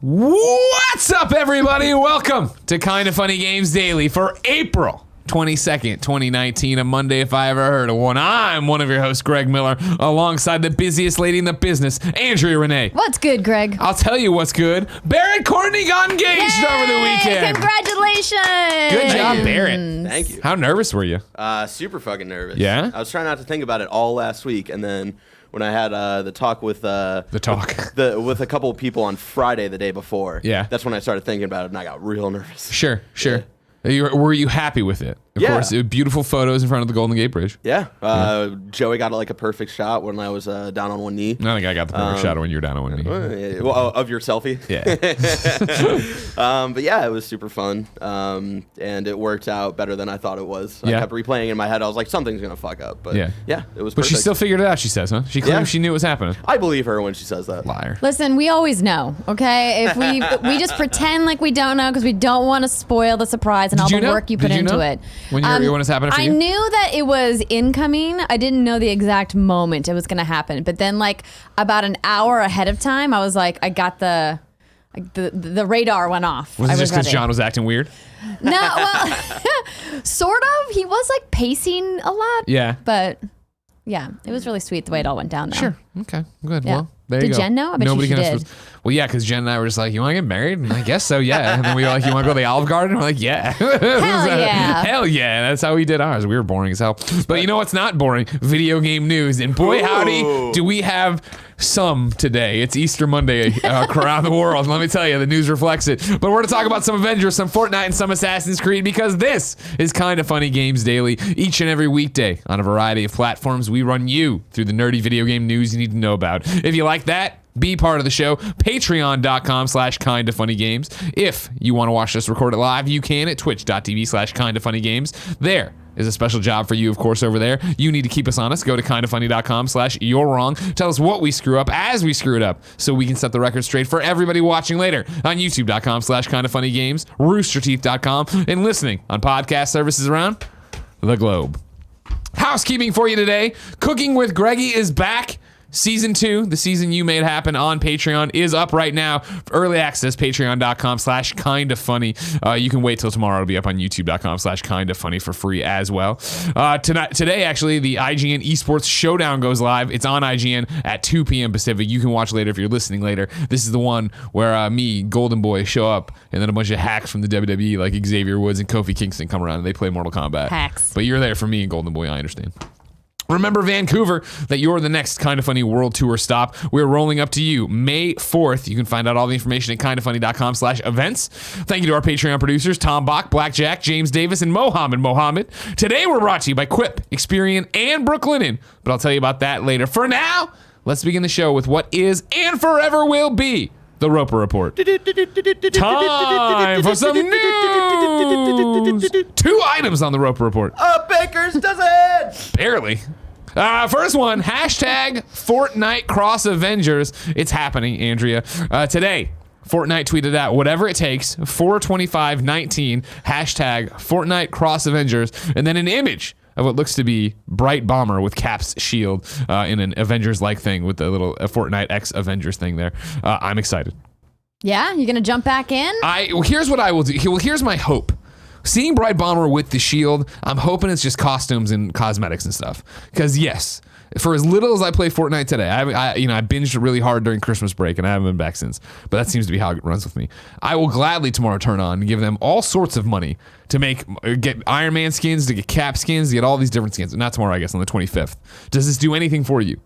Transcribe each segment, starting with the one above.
What's up, everybody? Welcome to Kinda Funny Games Daily for April 22nd, 2019, a Monday if I ever heard of one. I'm one of your hosts, Greg Miller, alongside the busiest lady in the business, Andrea Renee. What's good, Greg? I'll tell you what's good. Barrett Courtney got engaged over the weekend. Congratulations. Good job, Barrett. Thank you. How nervous were you? Super fucking nervous. Yeah? I was trying not to think about it all last week, and then when I had the talk with with a couple of people on Friday the day before, that's when I started thinking about it, and I got real nervous. Sure. Were you happy with it? Of course, beautiful photos in front of the Golden Gate Bridge. Yeah. Joey got like a perfect shot when I was down on one knee. I think I got the perfect shot when you were down on one knee. Well, of your selfie. Yeah. But yeah, it was super fun. And it worked out better than I thought it was. I kept replaying in my head. I was like, something's going to fuck up. But yeah, it was perfect. But she still figured it out, she says, huh? She claims she knew it was happening. I believe her when she says that. Liar. Listen, we always know, okay? If we just pretend like we don't know because we don't want to spoil the surprise and all the work you put into it. When it was happening for you? I knew that it was incoming. I didn't know the exact moment it was going to happen. But then like about an hour ahead of time, I was like, I got the radar went off. Was it just because John was acting weird? No, well, sort of. He was like pacing a lot. Yeah. But yeah, it was really sweet the way it all went down though. Sure. Okay. Good. Yeah. Well, there you go. Did Jen know? I bet she did. Well, yeah, because Jen and I were just like, you want to get married? And I guess so, yeah. And then we were like, you want to go to the Olive Garden? And we're like, yeah. Hell yeah. Hell yeah. That's how we did ours. We were boring as hell. But you know what's not boring? Video game news. And boy, howdy, do we have some today. It's Easter Monday around the world. Let me tell you, the news reflects it. But we're going to talk about some Avengers, some Fortnite, and some Assassin's Creed because this is Kinda Funny Games Daily. Each and every weekday on a variety of platforms, we run you through the nerdy video game news you need to know about. If you like that, be part of the show. Patreon.com/kindafunnygames. If you want to watch us record it live, you can at twitch.tv/kindafunnygames. There is a special job for you, of course, over there. You need to keep us honest. Go to kindafunny.com/you're wrong. Tell us what we screw up as we screw it up so we can set the record straight for everybody watching later on youtube.com/kindafunnygames, roosterteeth.com, and listening on podcast services around the globe. Housekeeping for you today. Cooking with Greggy is back. Season 2, the season you made happen on Patreon, is up right now. Early access, patreon.com/kindafunny. You can wait till tomorrow. It'll be up on youtube.com/kindafunny for free as well. Today, actually, the IGN Esports Showdown goes live. It's on IGN at 2 p.m. Pacific. You can watch later if you're listening later. This is the one where me, Golden Boy, show up, and then a bunch of hacks from the WWE, like Xavier Woods and Kofi Kingston, come around, and they play Mortal Kombat. Hacks. But you're there for me and Golden Boy, I understand. Remember, Vancouver, that you're the next Kinda Funny World Tour stop. We're rolling up to you May 4th. You can find out all the information at kindafunny.com/events. Thank you to our Patreon producers, Tom Bach, Blackjack, James Davis, and Mohammed. Today, we're brought to you by Quip, Experian, and Brooklinen. But I'll tell you about that later. For now, let's begin the show with what is and forever will be the Roper Report. Time for some news. 2 items on the Roper Report. A baker's dozen! Barely. First one, hashtag Fortnite Cross Avengers. It's happening, Andrea. Today, Fortnite tweeted out, whatever it takes, 4/25/19, hashtag Fortnite Cross Avengers, and then an image of what looks to be Bright Bomber with Cap's shield in an Avengers-like thing with the little FortniteXAvengers thing there. I'm excited. Yeah? You gonna jump back in? Here's what I will do. Well, here's my hope. Seeing Bright Bomber with the shield, I'm hoping it's just costumes and cosmetics and stuff. Because yes, for as little as I play Fortnite today, I binged really hard during Christmas break and I haven't been back since. But that seems to be how it runs with me. I will gladly tomorrow turn on and give them all sorts of money to get Iron Man skins, to get Cap skins, to get all these different skins. Not tomorrow, I guess, on the 25th. Does this do anything for you?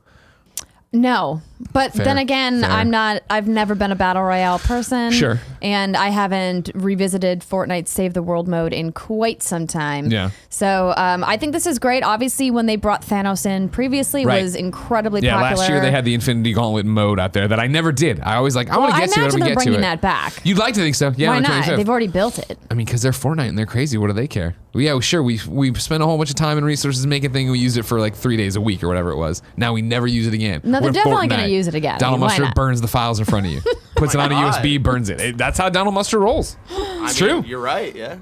No, but then again, I've never been a battle royale person. Sure. And I haven't revisited Fortnite Save the World mode in quite some time. Yeah. So I think this is great. Obviously, when they brought Thanos in previously, was incredibly popular. Yeah, last year they had the Infinity Gauntlet mode out there that I never did. I always I want to get to it. I imagine they're bringing that back. You'd like to think so. Yeah. Why not? They've already built it. I mean, because they're Fortnite and they're crazy. What do they care? Well, yeah, sure. We spent a whole bunch of time and resources making thing. We used it for like 3 days a week or whatever it was. Now we never use it again. No, they're definitely going to use it again. Donald Mustard burns the files in front of you. Puts it on a USB, burns it. That's how Donald Mustard rolls. It's true. You're right, yeah.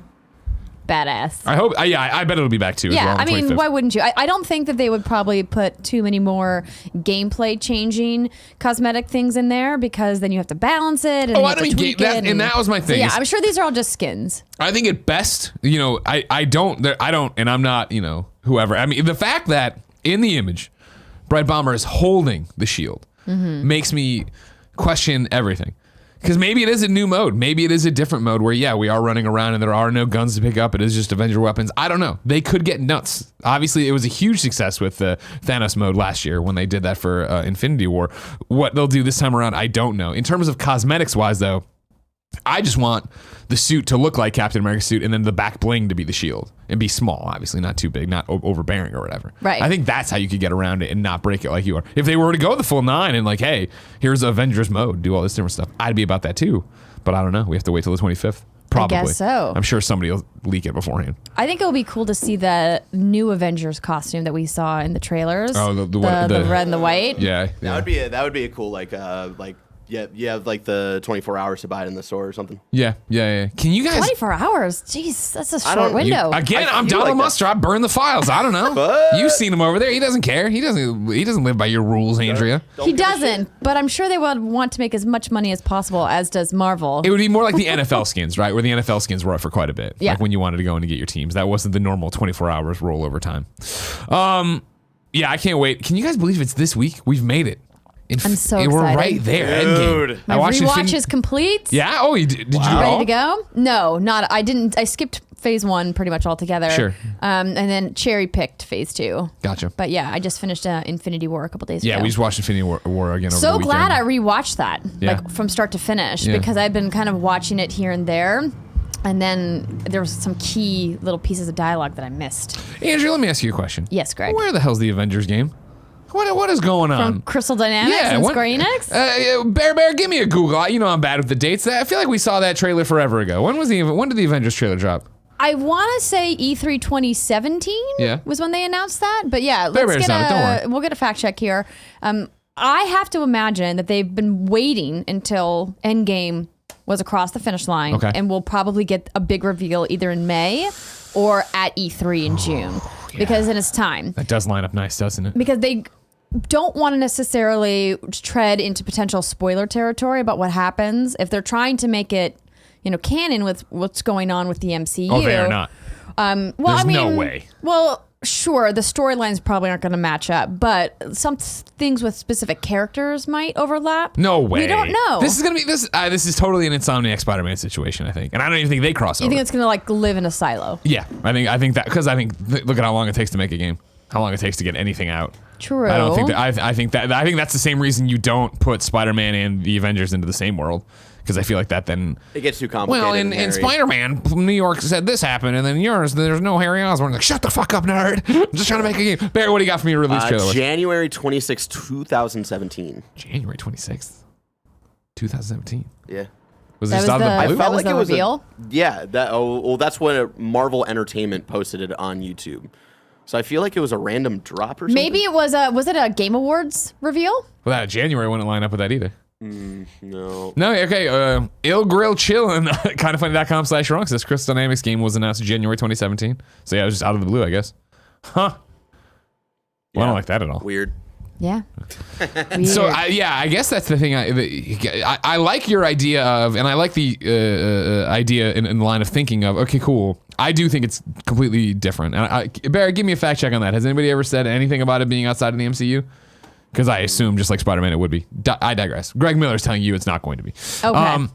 badass. I hope. I bet it'll be back too. Yeah, as well, I mean, 25th. why wouldn't you? I don't think that they would probably put too many more gameplay changing cosmetic things in there because then you have to balance it. And that was my thing. So yeah, I'm sure these are all just skins. I think at best, I don't, and I'm not, whoever. I mean, the fact that in the image, Bright Bomber is holding the shield makes me question everything. Because maybe it is a new mode. Maybe it is a different mode where, we are running around and there are no guns to pick up. It is just Avenger weapons. I don't know. They could get nuts. Obviously, it was a huge success with the Thanos mode last year when they did that for Infinity War. What they'll do this time around, I don't know. In terms of cosmetics-wise, though, I just want the suit to look like Captain America's suit and then the back bling to be the shield and be small, obviously, not too big, not overbearing or whatever. Right. I think that's how you could get around it and not break it like you are. If they were to go the full 9 and like, hey, here's Avengers mode, do all this different stuff, I'd be about that too. But I don't know. We have to wait till the 25th. Probably. I guess so. I'm sure somebody will leak it beforehand. I think it'll be cool to see the new Avengers costume that we saw in the trailers. Oh, the red and the white. Yeah. That would be a cool you have like the 24 hours to buy it in the store or something. Yeah. Can you guys 24 hours? Jeez, that's a short window. I'm Donald Muster. I burn the files. I don't know. You've seen him over there. He doesn't care. He doesn't live by your rules, Andrea. He doesn't, but I'm sure they would want to make as much money as possible, as does Marvel. It would be more like the NFL skins, right? Where the NFL skins were up for quite a bit. Yeah. Like when you wanted to go in to get your teams. That wasn't the normal 24 hours rollover time. I can't wait. Can you guys believe it's this week? We've made it. I'm so excited. We're right there. Dude. Endgame. My rewatch is complete. Yeah? Oh, did you do it all? Ready to go? No, not. I didn't. I skipped phase 1 pretty much altogether. Sure. And then cherry picked phase 2. Gotcha. But yeah, I just finished Infinity War a couple days ago. Yeah, we just watched Infinity War again over the weekend. So glad I rewatched that, Yeah. like from start to finish, Yeah. because I've been kind of watching it here and there. And then there was some key little pieces of dialogue that I missed. Andrew, let me ask you a question. Yes, Greg. Where the hell's the Avengers game? What is going on? From Crystal Dynamics and Square Enix? Bear, give me a Google. I'm bad with the dates. I feel like we saw that trailer forever ago. When did the Avengers trailer drop? I want to say E3 2017 was when they announced that. But yeah, we'll get a fact check here. I have to imagine that they've been waiting until Endgame was across the finish line, and we'll probably get a big reveal either in May or at E3 in June, because then it's time. That does line up nice, doesn't it? Because they don't want to necessarily tread into potential spoiler territory about what happens if they're trying to make it, canon with what's going on with the MCU. Oh, they are not. There's no way. Well, sure, the storylines probably aren't going to match up, but some things with specific characters might overlap. No way. We don't know. This is gonna be this. This is totally an Insomniac Spider-Man situation, I think, and I don't even think they cross over. You think it's going to live in a silo? Yeah, I think that because look at how long it takes to make a game, how long it takes to get anything out. True. I don't think that. I think that's the same reason you don't put Spider-Man and the Avengers into the same world. Because I feel like that then... It gets too complicated. Well, in Spider-Man, New York said this happened, and then yours, there's no Harry Osborn. Like, shut the fuck up, nerd. I'm just trying to make a game. Barry, what do you got for me to release trailer? January 26, 2017. January 26th, 2017. Yeah. Was this out of the blue? I felt like it was reveal? That's when Marvel Entertainment posted it on YouTube. So I feel like it was a random drop or something. Maybe it was it a Game Awards reveal? Well, that January wouldn't line up with that either. No. No, okay. Il Grill Chill and kindoffunny.com/wrong says Crystal Dynamics game was announced January 2017. So yeah, it was just out of the blue, I guess. Huh. Well, I don't like that at all. Weird. Yeah. So I guess that's the thing. I like your idea of, and I like the idea in the line of thinking of. Okay, cool. I do think it's completely different. And Barry, give me a fact check on that. Has anybody ever said anything about it being outside of the MCU? Because I assume, just like Spider-Man, it would be. I digress. Greg Miller's telling you it's not going to be. Okay.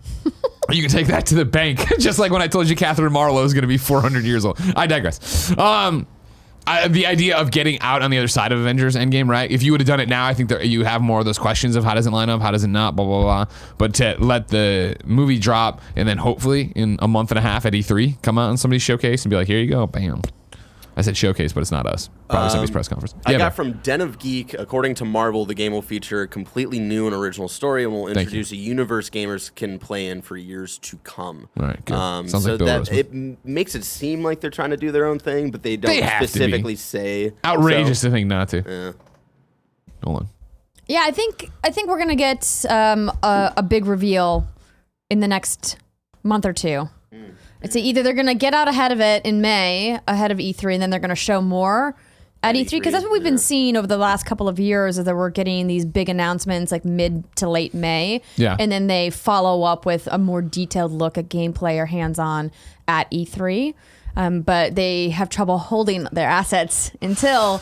You can take that to the bank, just like when I told you Catherine Marlowe is going to be 400 years old. I digress. The idea of getting out on the other side of Avengers Endgame, right? If you would have done it now, I think that you have more of those questions of how does it line up, how does it not, blah, blah, blah. But to let the movie drop and then hopefully in a month and a half at E3, come out on somebody's showcase and be like, here you go, bam. I said showcase, but it's not us. Probably somebody's press conference. I got from Den of Geek, according to Marvel, the game will feature a completely new and original story and will introduce a universe gamers can play in for years to come. All right, good. Sounds like that it makes it seem like they're trying to do their own thing, but they don't specifically say. Outrageous to think not to. Yeah. Hold on. Yeah, I think we're gonna get a big reveal in the next month or two. It's either they're going to get out ahead of it in May, ahead of E3, and then they're going to show more at E3, because that's what we've been seeing over the last couple of years, is that we're getting these big announcements like mid to late May, and then they follow up with a more detailed look at gameplay or hands-on at E3. But they have trouble holding their assets until,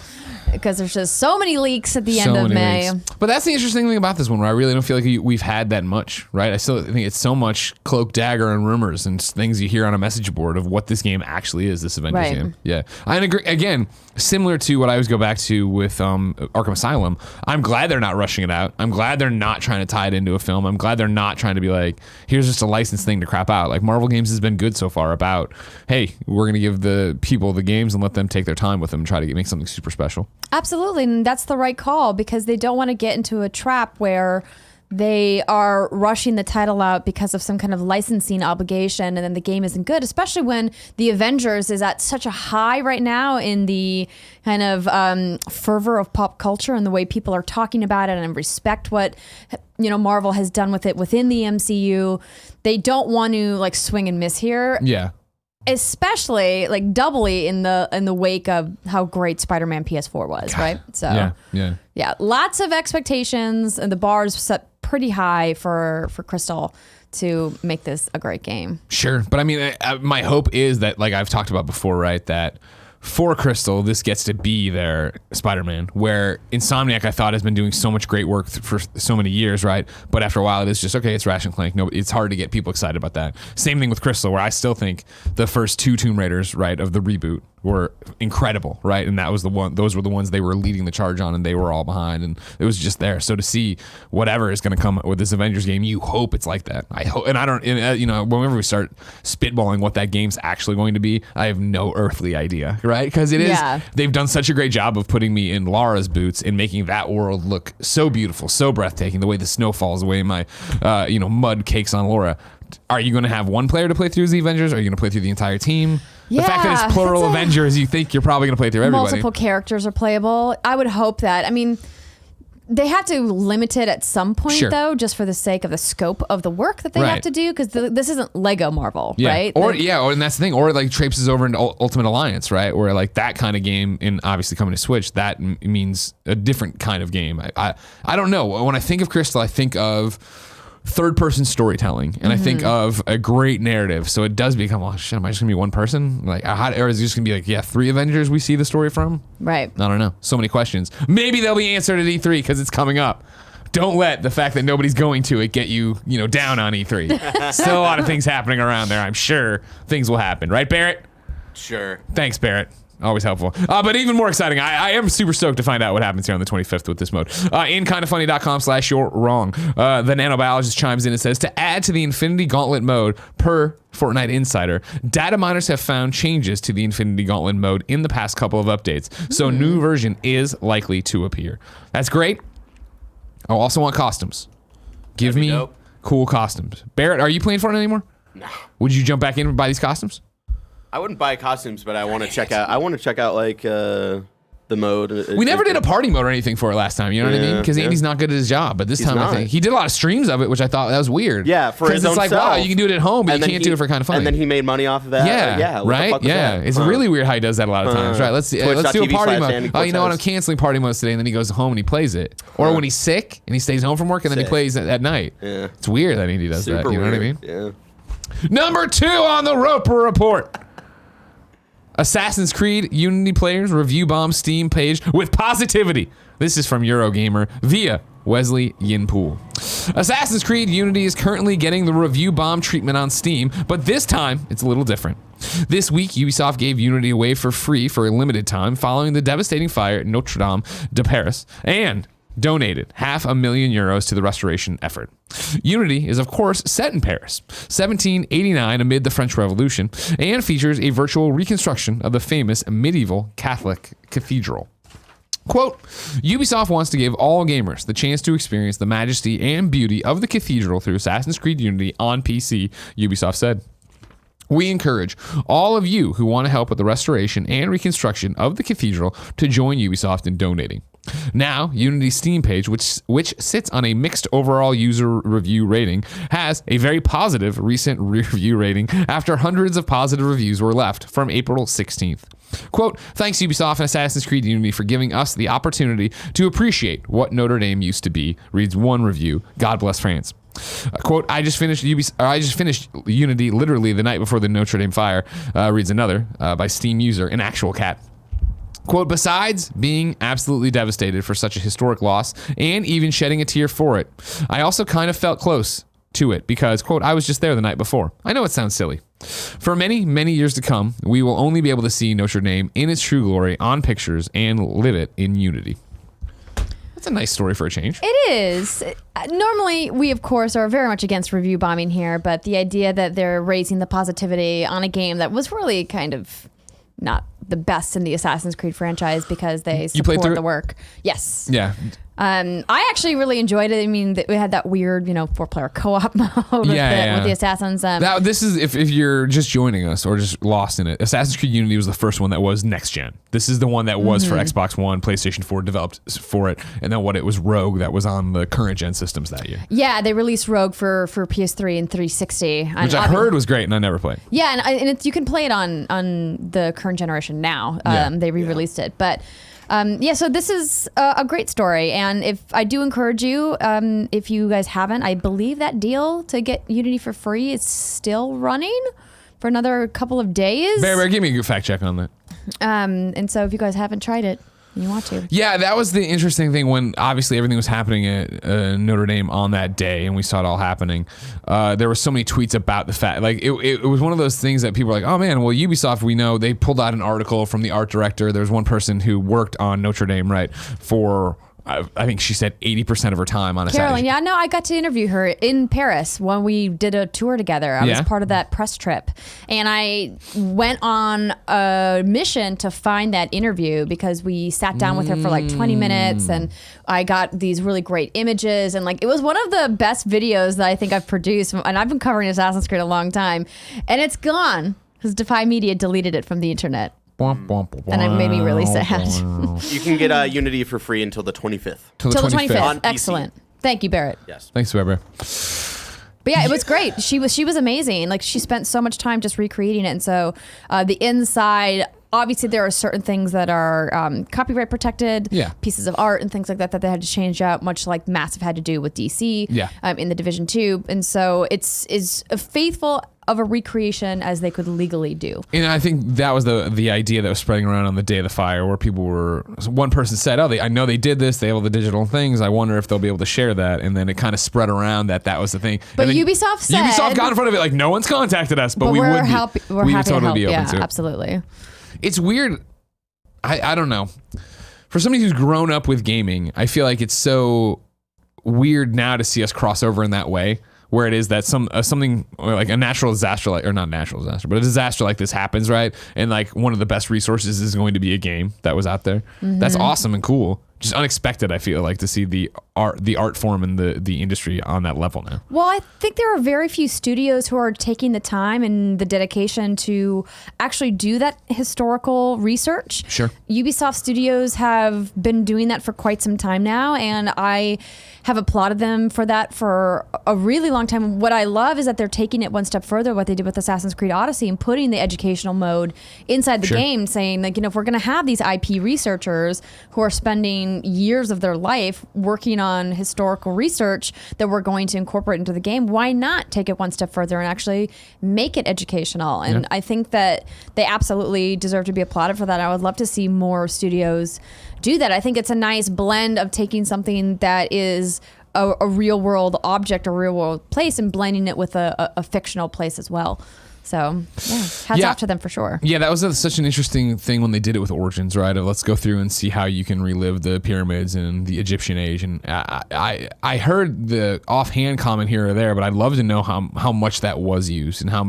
because there's just so many leaks at the end of May. But that's the interesting thing about this one, where I really don't feel like we've had that much, right? I still think it's so much cloak, dagger, and rumors and things you hear on a message board of what this game actually is, this Avengers game. Yeah. I agree. Again, similar to what I always go back to with Arkham Asylum, I'm glad they're not rushing it out. I'm glad they're not trying to tie it into a film. I'm glad they're not trying to be like, here's just a licensed thing to crap out. Like Marvel Games has been good so far about, hey, we're going to give the people the games and let them take their time with them and try to make something super special. Absolutely. And that's the right call, because they don't want to get into a trap where they are rushing the title out because of some kind of licensing obligation, and then the game isn't good, especially when the Avengers is at such a high right now in the kind of fervor of pop culture and the way people are talking about it, and respect what Marvel has done with it within the MCU. They don't want to like swing and miss here. Yeah. Especially like doubly in the wake of how great Spider-Man PS4 was, right? So yeah, lots of expectations, and the bar's set pretty high for Crystal to make this a great game. Sure, but I mean, my hope is that, like I've talked about before, right, that for Crystal, this gets to be their Spider-Man, where Insomniac, I thought, has been doing so much great work for so many years, right? But after a while, it is just, okay, it's Ratchet and Clank. No, it's hard to get people excited about that. Same thing with Crystal, where I still think the first 2 Tomb Raiders, right, of the reboot were incredible, right? And those were the ones they were leading the charge on, and they were all behind, and it was just there. So to see whatever is going to come with this Avengers game, you hope it's like that. I hope, and I don't, whenever we start spitballing what that game's actually going to be, I have no earthly idea, right? Because it is, they've done such a great job of putting me in Lara's boots and making that world look so beautiful, so breathtaking, the way the snow falls, the way my, mud cakes on Laura. Are you going to have one player to play through as the Avengers? Or are you going to play through the entire team? The fact that it's plural Avengers, you think you're probably going to play through everybody. Multiple characters are playable. I would hope that. I mean, they have to limit it at some point, though, just for the sake of the scope of the work that they have to do, because this isn't Lego Marvel, right? And that's the thing. Or like traipses over into Ultimate Alliance, right? Where like that kind of game, and obviously coming to Switch, that means a different kind of game. I don't know. When I think of Crystal, I think of third-person storytelling, and I think of a great narrative. So it does become, oh shit, am I just gonna be one person? Like, or is it just gonna be like, 3 Avengers we see the story from? Right. I don't know. So many questions. Maybe they'll be answered at E3 because it's coming up. Don't let the fact that nobody's going to it get you, down on E3. Still a lot of things happening around there. I'm sure things will happen, right, Barrett? Sure. Thanks, Barrett. Always helpful. But even more exciting, I am super stoked to find out what happens here on the 25th with this mode. In kindafunny.com/you're wrong. The nanobiologist chimes in and says, to add to the Infinity Gauntlet mode, per Fortnite Insider, data miners have found changes to the Infinity Gauntlet mode in the past couple of updates. So new version is likely to appear. That's great. I also want costumes. Give me cool costumes. Barrett, are you playing Fortnite anymore? No. Would you jump back in and buy these costumes? I wouldn't buy costumes, but I want to check out. I want to check out like the mode. We never did a party mode or anything for it last time. You know what I mean? Because Andy's not good at his job. But this time, I think he did a lot of streams of it, which I thought that was weird. Yeah, for his own self. Because it's like, wow, you can do it at home, but you can't do it for kind of funny. And then he made money off of that. Yeah, right. Yeah, it's really weird how he does that a lot of times. Right? Let's do a party mode. Oh, you know what? I'm canceling party modes today, and then he goes home and he plays it. Or when he's sick and he stays home from work and then he plays at night. Yeah, it's weird that Andy does that. You know what I mean? Yeah. Number 2 on the Roper Report. Assassin's Creed Unity players review bomb Steam page with positivity. This is from Eurogamer via Wesley Yinpool. Assassin's Creed Unity is currently getting the review bomb treatment on Steam, but this time it's a little different. This week, Ubisoft gave Unity away for free for a limited time following the devastating fire at Notre Dame de Paris, and donated €500,000 to the restoration effort. Unity is, of course, set in Paris, 1789 amid the French Revolution, and features a virtual reconstruction of the famous medieval Catholic cathedral. Quote, Ubisoft wants to give all gamers the chance to experience the majesty and beauty of the cathedral through Assassin's Creed Unity on PC, Ubisoft said. We encourage all of you who want to help with the restoration and reconstruction of the cathedral to join Ubisoft in donating. Now, Unity's Steam page, which sits on a mixed overall user review rating, has a very positive recent review rating after hundreds of positive reviews were left from April 16th. Quote, thanks Ubisoft and Assassin's Creed Unity for giving us the opportunity to appreciate what Notre Dame used to be, reads one review. God bless France. Quote, I just finished Unity literally the night before the Notre Dame fire, reads another by Steam user, an actual cat. Quote, besides being absolutely devastated for such a historic loss and even shedding a tear for it, I also kind of felt close to it because, quote, I was just there the night before. I know it sounds silly. For many, many years to come, we will only be able to see Notre Dame in its true glory on pictures and live it in Unity. That's a nice story for a change. It is. Normally, we, of course, are very much against review bombing here, but the idea that they're raising the positivity on a game that was really kind of not the best in the Assassin's Creed franchise because they support the work. Yes. Yeah. I actually really enjoyed it. I mean, we had that weird, 4-player co-op mode with the Assassins. This is if you're just joining us or just lost in it. Assassin's Creed Unity was the first one that was next gen. This is the one that was for Xbox One, PlayStation 4 developed for it, and then it was Rogue that was on the current gen systems that year. Yeah, they released Rogue for PS3 and 360, which I heard was great, and I never played. Yeah, and you can play it on the current generation now. They re-released it, but. So this is a great story, and if I do encourage you, if you guys haven't, I believe that deal to get Unity for free is still running for another couple of days. Bear, give me a good fact check on that. And so if you guys haven't tried it, you want to. Yeah, that was the interesting thing when obviously everything was happening at Notre Dame on that day and we saw it all happening. There were so many tweets about the fact, like it was one of those things that people were like, oh man, well Ubisoft, we know they pulled out an article from the art director. There was one person who worked on Notre Dame, right, for I think she said 80% of her time on Carolyn, yeah, no, I got to interview her in Paris when we did a tour together. I was part of that press trip. And I went on a mission to find that interview because we sat down with her for like 20 minutes and I got these really great images. And it was one of the best videos that I think I've produced. And I've been covering Assassin's Creed a long time. And it's gone because Defy Media deleted it from the internet. And it made me really sad. You can get Unity for free until the 25th. Till the 25th. Excellent. Thank you, Barrett. Yes. Thanks, Weber. But yeah, it was great. She was amazing. She spent so much time just recreating it. And so the inside, obviously there are certain things that are copyright protected, pieces of art and things like that they had to change out, much like Massive had to do with DC in the Division 2. And so it's a faithful of a recreation as they could legally do. And I think that was the idea that was spreading around on the day of the fire, where one person said, oh, I know they did this, they have all the digital things, I wonder if they'll be able to share that. And then it kind of spread around that was the thing. But Ubisoft got in front of it like, no one's contacted us, but we would be. We're happy totally to help. be open to it. Absolutely. It's weird. I don't know. For somebody who's grown up with gaming, I feel like it's so weird now to see us cross over in that way, where it is that something like a natural disaster, or not natural disaster, but a disaster like this happens, right? And one of the best resources is going to be a game that was out there. Mm-hmm. That's awesome and cool. Just unexpected, I feel like, to see the art form and the industry on that level now. Well, I think there are very few studios who are taking the time and the dedication to actually do that historical research. Sure. Ubisoft studios have been doing that for quite some time now, and I have applauded them for that for a really long time. What I love is that they're taking it one step further, what they did with Assassin's Creed Odyssey, and putting the educational mode inside the game, saying, if we're going to have these IP researchers who are spending years of their life working on historical research that we're going to incorporate into the game, why not take it one step further and actually make it educational? And I think that they absolutely deserve to be applauded for that. I would love to see more studios do that. I think it's a nice blend of taking something that is a real world object, a real world place, and blending it with a fictional place as well. So, hats off to them for sure. Yeah, that was such an interesting thing when they did it with Origins, right? Of let's go through and see how you can relive the pyramids and the Egyptian age. And I heard the offhand comment here or there, but I'd love to know how much that was used and how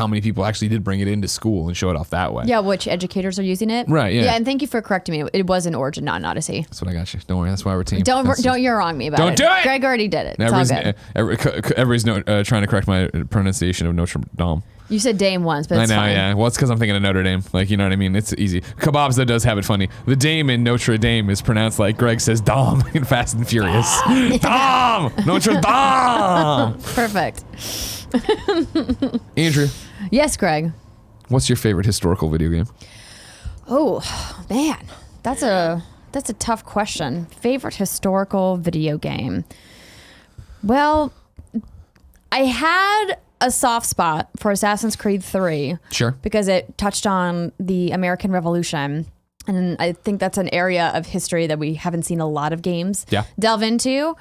many people actually did bring it into school and show it off that way. Yeah, which educators are using it. Right, yeah. Yeah, and thank you for correcting me. It was an Origin, not an Odyssey. That's what I got you. Don't worry, that's why we're team. Don't you're wrong me about it. Don't do it! Greg already did it. It's all good. Everybody's trying to correct my pronunciation of Notre Dame. You said Dame once, but it's I know, fine. yeah. Well, it's because I'm thinking of Notre Dame. Like, you know what I mean? It's easy. Kebabs, though, does have it funny. The Dame in Notre Dame is pronounced like Greg says Dom in Fast and Furious. Dom! Notre Dame! Perfect. Andrew. Yes, Greg. What's your favorite historical video game? Oh, man. That's a tough question. Favorite historical video game? Well, I had a soft spot for Assassin's Creed 3. Sure. Because it touched on the American Revolution. And I think that's an area of history that we haven't seen a lot of games delve into.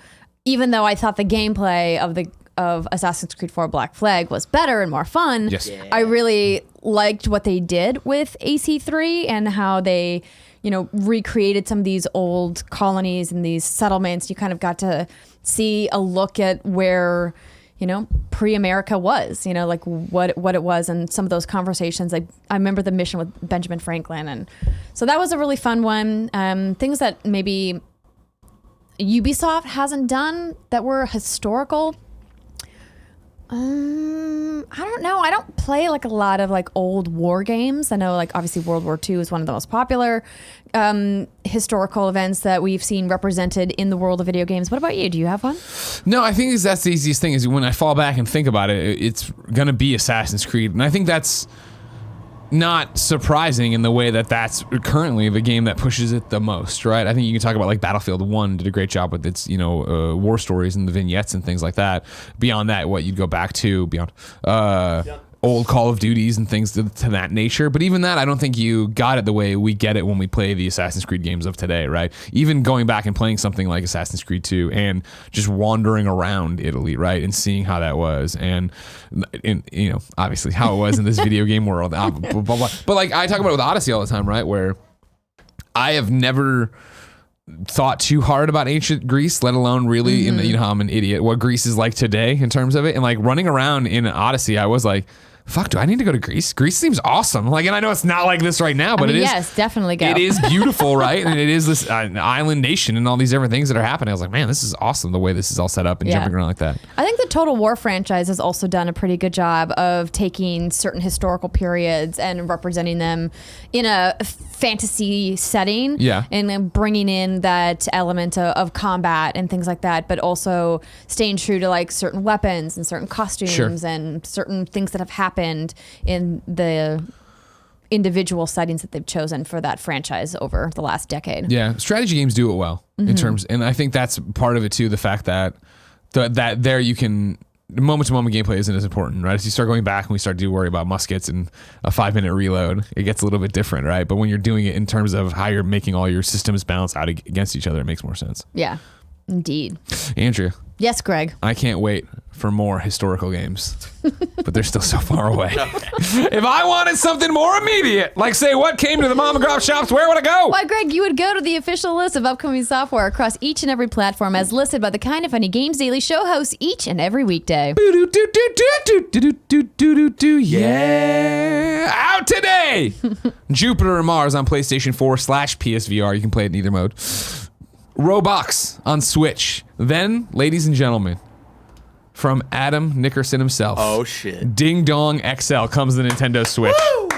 Even though I thought the gameplay of Assassin's Creed 4 Black Flag was better and more fun. Yes. Yeah. I really liked what they did with AC3 and how they, recreated some of these old colonies and these settlements. You kind of got to see a look at where, pre-America was, like what it was, and some of those conversations. Like I remember the mission with Benjamin Franklin, and so that was a really fun one. Things that maybe Ubisoft hasn't done that were historical. I don't know. I don't play like a lot of like old war games. I know like obviously World War II is one of the most popular historical events that we've seen represented in the world of video games. What about you? Do you have one? No, I think that's the easiest thing is when I fall back and think about it, it's going to be Assassin's Creed. And I think that's not surprising in the way that that's currently the game that pushes it the most, right? I think you can talk about like Battlefield 1 did a great job with its, war stories and the vignettes and things like that. Beyond that, what you'd go back to beyond old Call of Duties and things to that nature. But even that, I don't think you got it the way we get it when we play the Assassin's Creed games of today, right? Even going back and playing something like Assassin's Creed 2 and just wandering around Italy, right? And seeing how that was and obviously how it was in this video game world. Blah, blah, blah. But like I talk about it with Odyssey all the time, right? Where I have never thought too hard about ancient Greece, let alone really how I'm an idiot, what Greece is like today in terms of it. And like running around in Odyssey, I was like, fuck, do I need to go to Greece? Greece seems awesome. Like, and I know it's not like this right now, but it is. Yes, definitely go. It is beautiful, right? And it is this island nation and all these different things that are happening. I was like, man, this is awesome the way this is all set up and jumping around like that. I think the Total War franchise has also done a pretty good job of taking certain historical periods and representing them in a fantasy setting. Yeah. And then bringing in that element of combat and things like that, but also staying true to like certain weapons and certain costumes and certain things that have happened in the individual settings that they've chosen for that franchise over the last decade. Yeah, strategy games do it well in terms, and I think that's part of it too. The fact that that there you can moment-to-moment gameplay isn't as important, right? As you start going back and we start to worry about muskets and a 5-minute reload, it gets a little bit different, right? But when you're doing it in terms of how you're making all your systems balance out against each other, it makes more sense. Yeah, indeed. Andrew. Yes, Greg. I can't wait for more historical games, but they're still so far away. If I wanted something more immediate, like say what came to the mom and pop shops, where would I go? Why, Greg, you would go to the official list of upcoming software across each and every platform as listed by the Kinda Funny Games Daily Show hosts each and every weekday. Yeah. Out today. Jupiter and Mars on PlayStation 4/PSVR. You can play it in either mode. Roblox on Switch. Then, ladies and gentlemen, from Adam Nickerson himself. Oh, shit. Ding Dong XL comes to the Nintendo Switch. Woo!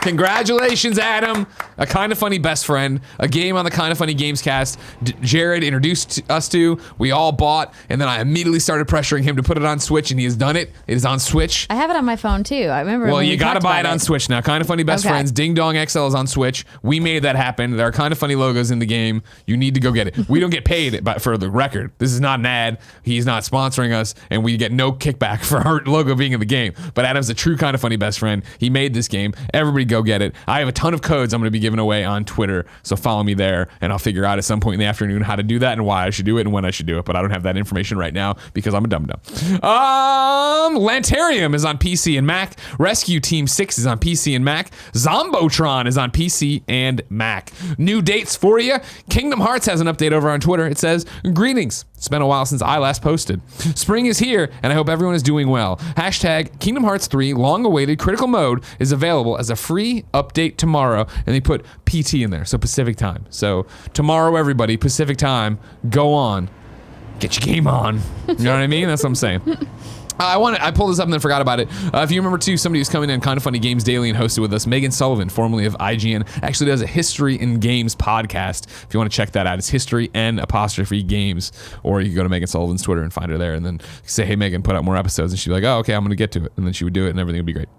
Congratulations, Adam. A Kinda Funny best friend. A game on the Kinda Funny Games cast. Jared introduced us to. We all bought, and then I immediately started pressuring him to put it on Switch, and he has done it. It is on Switch. I have it on my phone too. I remember. Well, you gotta buy it on Switch now. Kinda Funny best friends. Ding Dong XL is on Switch. We made that happen. There are Kinda Funny logos in the game. You need to go get it. We don't get paid, but for the record, this is not an ad. He's not sponsoring us, and we get no kickback for our logo being in the game. But Adam's a true Kinda Funny best friend. He made this game. Everybody go get it. I have a ton of codes I'm going to be giving away on Twitter, so follow me there, and I'll figure out at some point in the afternoon how to do that and why I should do it and when I should do it, but I don't have that information right now because I'm a dum-dum. Lantarium is on PC and Mac. Rescue Team 6 is on PC and Mac. Zombotron is on PC and Mac. New dates for you. Kingdom Hearts has an update over on Twitter. It says, greetings. It's been a while since I last posted. Spring is here, and I hope everyone is doing well. Hashtag Kingdom Hearts 3 long-awaited critical mode is available as a free update tomorrow, and they put PT in there, so Pacific time. So tomorrow, everybody, Pacific time, go on. Get your game on. You know what I mean? That's what I'm saying. I pulled this up and then forgot about it. If you remember too, somebody who's coming in Kind of Funny Games Daily and hosted with us, Megan Sullivan, formerly of IGN, actually does a History in Games podcast. If you want to check that out, it's History and apostrophe Games. Or you can go to Megan Sullivan's Twitter and find her there and then say, hey, Megan, put out more episodes. And she'd be like, oh, okay, I'm going to get to it. And then she would do it and everything would be great.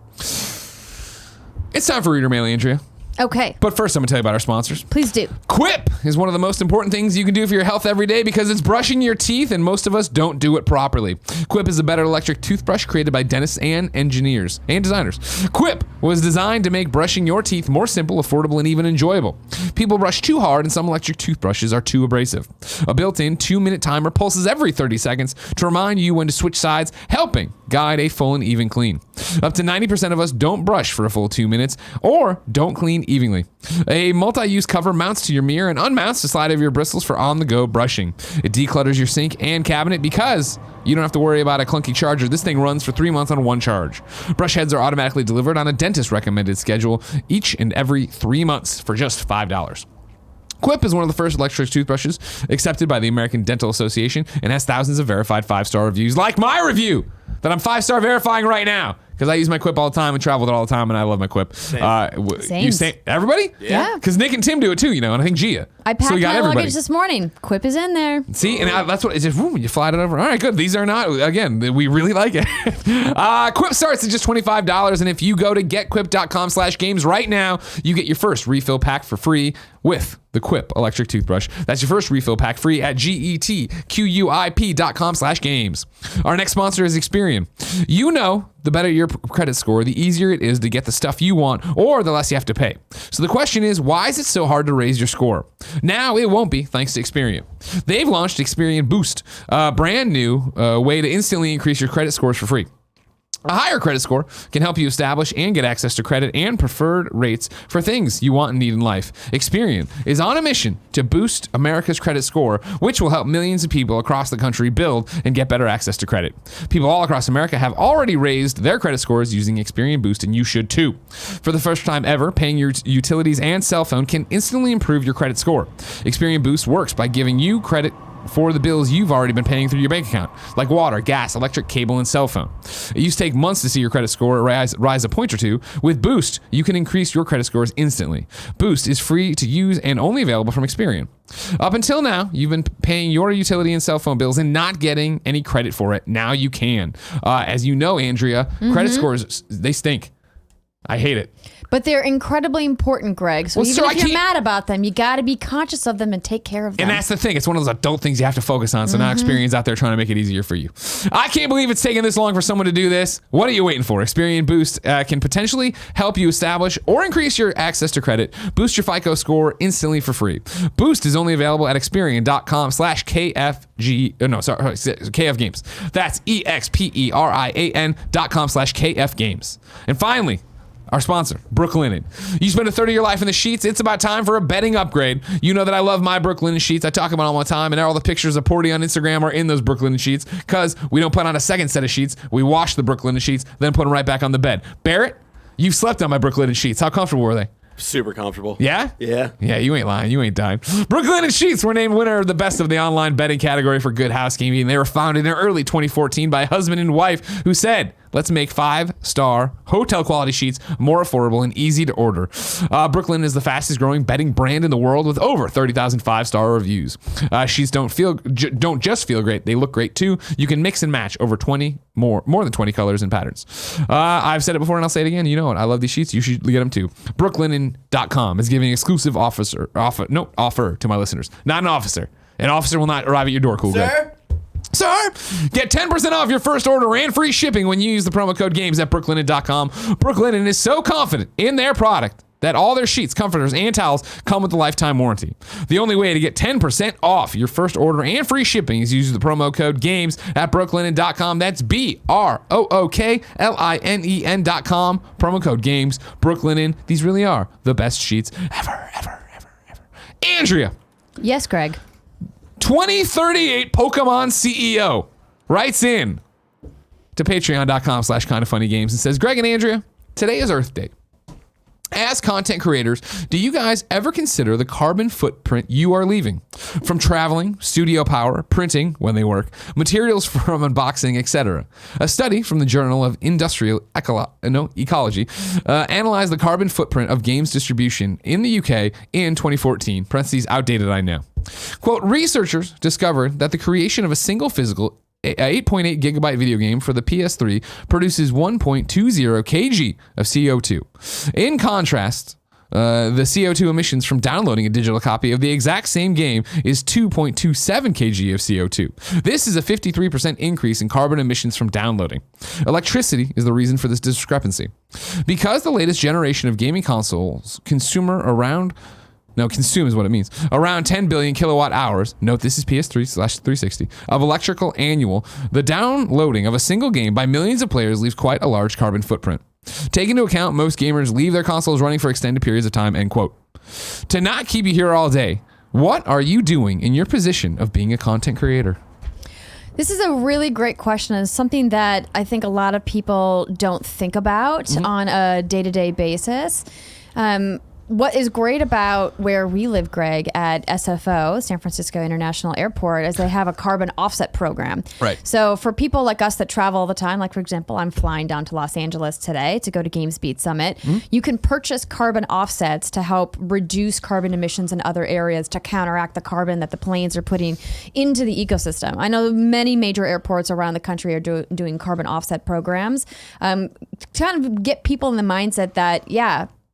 It's time for Reader Mail, Andrea. Okay. But first, I'm going to tell you about our sponsors. Please do. Quip is one of the most important things you can do for your health every day because it's brushing your teeth, and most of us don't do it properly. Quip is a better electric toothbrush created by dentists and engineers and designers. Quip was designed to make brushing your teeth more simple, affordable, and even enjoyable. People brush too hard, and some electric toothbrushes are too abrasive. A built-in 2-minute timer pulses every 30 seconds to remind you when to switch sides, helping guide a full and even clean. Up to 90% of us don't brush for a full 2 minutes or don't clean evenly. A multi-use cover mounts to your mirror and unmounts to slide over your bristles for on-the-go brushing. It declutters your sink and cabinet because you don't have to worry about a clunky charger. This thing runs for 3 months on one charge. Brush heads are automatically delivered on a dentist-recommended schedule each and every 3 months for just $5. Quip is one of the first electric toothbrushes accepted by the American Dental Association and has thousands of verified 5-star reviews, like my review that I'm 5-star verifying right now. Because I use my Quip all the time and travel with it all the time, and I love my Quip. Same. Everybody? Yeah. Because Nick and Tim do it too, and I think Gia. I packed my luggage this morning. Quip is in there. See, and that's what it's just. You fly it over. All right, good. These are not. Again, we really like it. Quip starts at just $25, and if you go to getquip.com/games right now, you get your first refill pack for free with the Quip electric toothbrush. That's your first refill pack free at getquip.com/games. Our next sponsor is Experian. You know, the better your credit score, the easier it is to get the stuff you want, or the less you have to pay. So the question is, why is it so hard to raise your score? Now it won't be, thanks to Experian. They've launched Experian Boost, a brand new way to instantly increase your credit scores for free. A higher credit score can help you establish and get access to credit and preferred rates for things you want and need in life. Experian is on a mission to boost America's credit score, which will help millions of people across the country build and get better access to credit. People all across America have already raised their credit scores using Experian Boost, and you should too. For the first time ever, paying your utilities and cell phone can instantly improve your credit score. Experian Boost works by giving you credit for the bills you've already been paying through your bank account, like water, gas, electric, cable, and cell phone. It used to take months to see your credit score rise a point or two. With Boost, you can increase your credit scores instantly. Boost is free to use and only available from Experian. Up until now, you've been paying your utility and cell phone bills and not getting any credit for it. Now you can. As you know, Andrea, credit scores, they stink. I hate it. But they're incredibly important, Greg. So even if you're mad about them, you got to be conscious of them and take care of them. And that's the thing. It's one of those adult things you have to focus on. So now Experian's out there trying to make it easier for you. I can't believe it's taken this long for someone to do this. What are you waiting for? Experian Boost can potentially help you establish or increase your access to credit. Boost your FICO score instantly for free. Boost is only available at Experian.com/KF Games. That's EXPERIAN.com/KF Games. And finally, our sponsor, Brooklinen. You spend a third of your life in the sheets, it's about time for a bedding upgrade. You know that I love my Brooklinen sheets. I talk about them all the time, and all the pictures of Porty on Instagram are in those Brooklinen sheets because we don't put on a second set of sheets. We wash the Brooklinen sheets, then put them right back on the bed. Barrett, you've slept on my Brooklinen sheets. How comfortable were they? Super comfortable. Yeah? Yeah. Yeah, you ain't lying. You ain't dying. Brooklinen Sheets were named winner of the best of the online bedding category for good housekeeping. They were founded in early 2014 by a husband and wife who said, let's make 5-star hotel quality sheets more affordable and easy to order. Brooklinen is the fastest growing bedding brand in the world with over 30,000 5-star reviews. Sheets don't just feel great. They look great too. You can mix and match over more than 20 colors and patterns. I've said it before and I'll say it again. You know it. I love these sheets. You should get them too. Brooklinen.com is giving exclusive offer to my listeners. Not an officer. An officer will not arrive at your door, cool Greg. Sir, get 10% off your first order and free shipping when you use the promo code GAMES at Brooklinen.com. Brooklinen is so confident in their product that all their sheets, comforters, and towels come with a lifetime warranty. The only way to get 10% off your first order and free shipping is use the promo code GAMES at Brooklinen.com. That's BROOKLINEN.com. Promo code GAMES. Brooklinen. These really are the best sheets ever. Andrea. Yes, Greg. 2038 Pokémon CEO writes in to patreon.com/kindoffunnygames and says, Greg and Andrea, today is Earth Day. as content creators, do you guys ever consider the carbon footprint you are leaving? From traveling, studio power, printing when they work, materials from unboxing, etc. A study from the Journal of Industrial Ecology analyzed the carbon footprint of games distribution in the UK in 2014. Parentheses, outdated, I know. Quote, researchers discovered that the creation of a single physical 8.8 gigabyte video game for the PS3 produces 1.20 kg of CO2. In contrast, the CO2 emissions from downloading a digital copy of the exact same game is 2.27 kg of CO2. This is a 53% increase in carbon emissions from downloading. Electricity is the reason for this discrepancy. Because the latest generation of gaming consoles consume is what it means. Around 10 billion kilowatt hours, note this is PS3/360, of electrical annual, the downloading of a single game by millions of players leaves quite a large carbon footprint. Take into account most gamers leave their consoles running for extended periods of time, end quote. To not keep you here all day, what are you doing in your position of being a content creator? This is a really great question. It's something that I think a lot of people don't think about on a day-to-day basis. What is great about where we live, Greg, at SFO, San Francisco International Airport, is they have a carbon offset program. Right. So for people like us that travel all the time, like for example, I'm flying down to Los Angeles today to go to GameSpeed Summit, you can purchase carbon offsets to help reduce carbon emissions in other areas to counteract the carbon that the planes are putting into the ecosystem. I know many major airports around the country are doing carbon offset programs to kind of get people in the mindset that,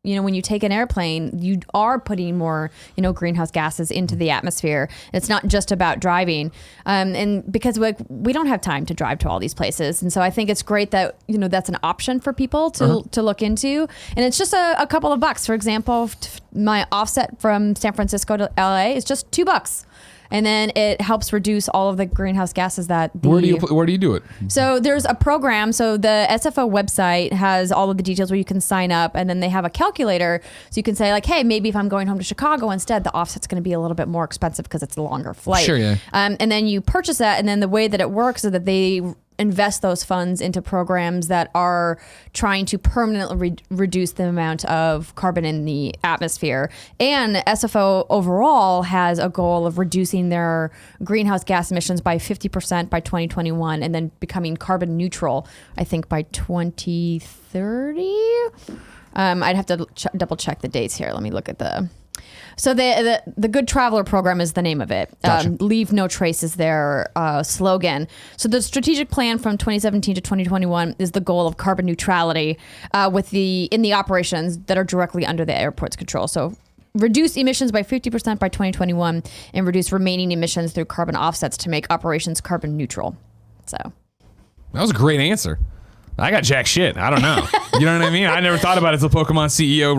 when you take an airplane, you are putting more, greenhouse gases into the atmosphere. It's not just about driving. And because we don't have time to drive to all these places. And so I think it's great that, that's an option for people to look into. And it's just a couple of bucks. For example, my offset from San Francisco to LA is just $2. And then it helps reduce all of the greenhouse gases that Where do you do it? So there's a program. So the SFO website has all of the details where you can sign up, and then they have a calculator. So you can say like, hey, maybe if I'm going home to Chicago instead, the offset's going to be a little bit more expensive because it's a longer flight. Sure, yeah. And then you purchase that, and then the way that it works is that they invest those funds into programs that are trying to permanently reduce the amount of carbon in the atmosphere. And SFO overall has a goal of reducing their greenhouse gas emissions by 50% by 2021 and then becoming carbon neutral, I think, by 2030. I'd have to double check the dates here. Let me look at So the Good Traveler program is the name of it. Gotcha. Leave no trace is their slogan. So the strategic plan from 2017 to 2021 is the goal of carbon neutrality in the operations that are directly under the airport's control. So reduce emissions by 50% by 2021 and reduce remaining emissions through carbon offsets to make operations carbon neutral. So that was a great answer. I got jack shit. I don't know. You know what I mean? I never thought about it until Pokemon CEO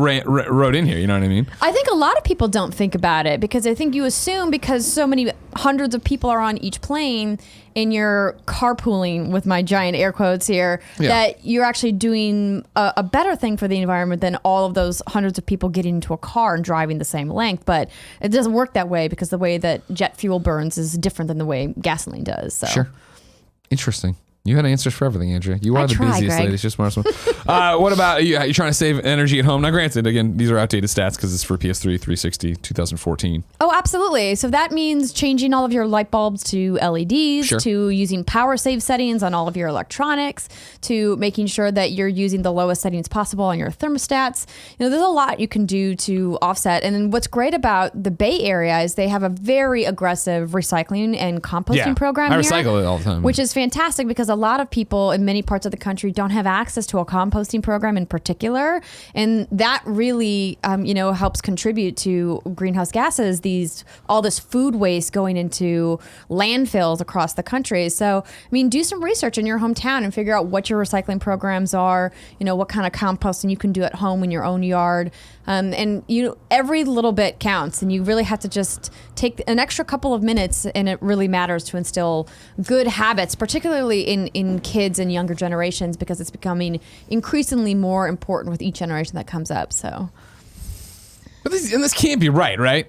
wrote in here. You know what I mean? I think a lot of people don't think about it because I think you assume because so many hundreds of people are on each plane and you're carpooling with my giant air quotes here, that you're actually doing a better thing for the environment than all of those hundreds of people getting into a car and driving the same length. But it doesn't work that way because the way that jet fuel burns is different than the way gasoline does. So. Sure. Interesting. You had answers for everything, Andrea. You are the busiest lady. It's just smartest one. What about you? You're trying to save energy at home. Now, granted, again, these are outdated stats because it's for PS3, 360, 2014. Oh, absolutely. So that means changing all of your light bulbs to LEDs, to using power save settings on all of your electronics, to making sure that you're using the lowest settings possible on your thermostats. There's a lot you can do to offset. And then what's great about the Bay Area is they have a very aggressive recycling and composting program I recycle it all the time. Which is fantastic because a lot of people in many parts of the country don't have access to a composting program in particular. And that really, helps contribute to greenhouse gases, all this food waste going into landfills across the country. So, do some research in your hometown and figure out what your recycling programs are, what kind of composting you can do at home in your own yard. And every little bit counts, and you really have to just take an extra couple of minutes, and it really matters to instill good habits, particularly in kids and younger generations, because it's becoming increasingly more important with each generation that comes up. So, but this can't be right?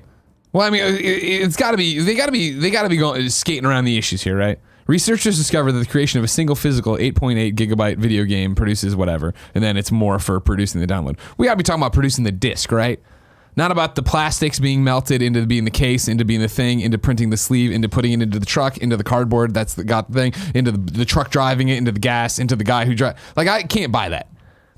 Well, it's got to be. They got to be going skating around the issues here, right? Researchers discovered that the creation of a single physical 8.8 gigabyte video game produces whatever, and then it's more for producing the download. We gotta be talking about producing the disc, right? Not about the plastics being melted into being the case, into being the thing, into printing the sleeve, into putting it into the truck, into the cardboard, that's got the thing, into the truck driving it, into the gas, into the guy who drives. Like, I can't buy that.